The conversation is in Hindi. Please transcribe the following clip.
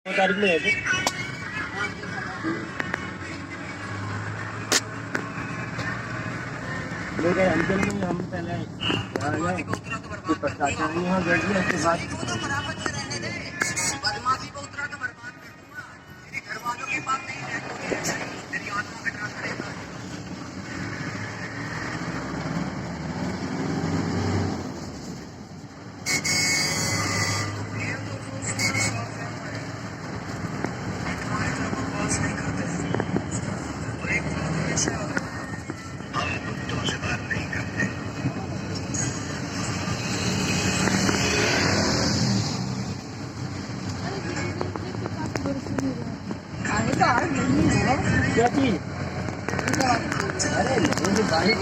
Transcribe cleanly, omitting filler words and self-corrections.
तारीख में है कि अंचल में हम पहले यहाँ प्रशासन यहाँ बैठ गया उसके बाद क्या चीज अरे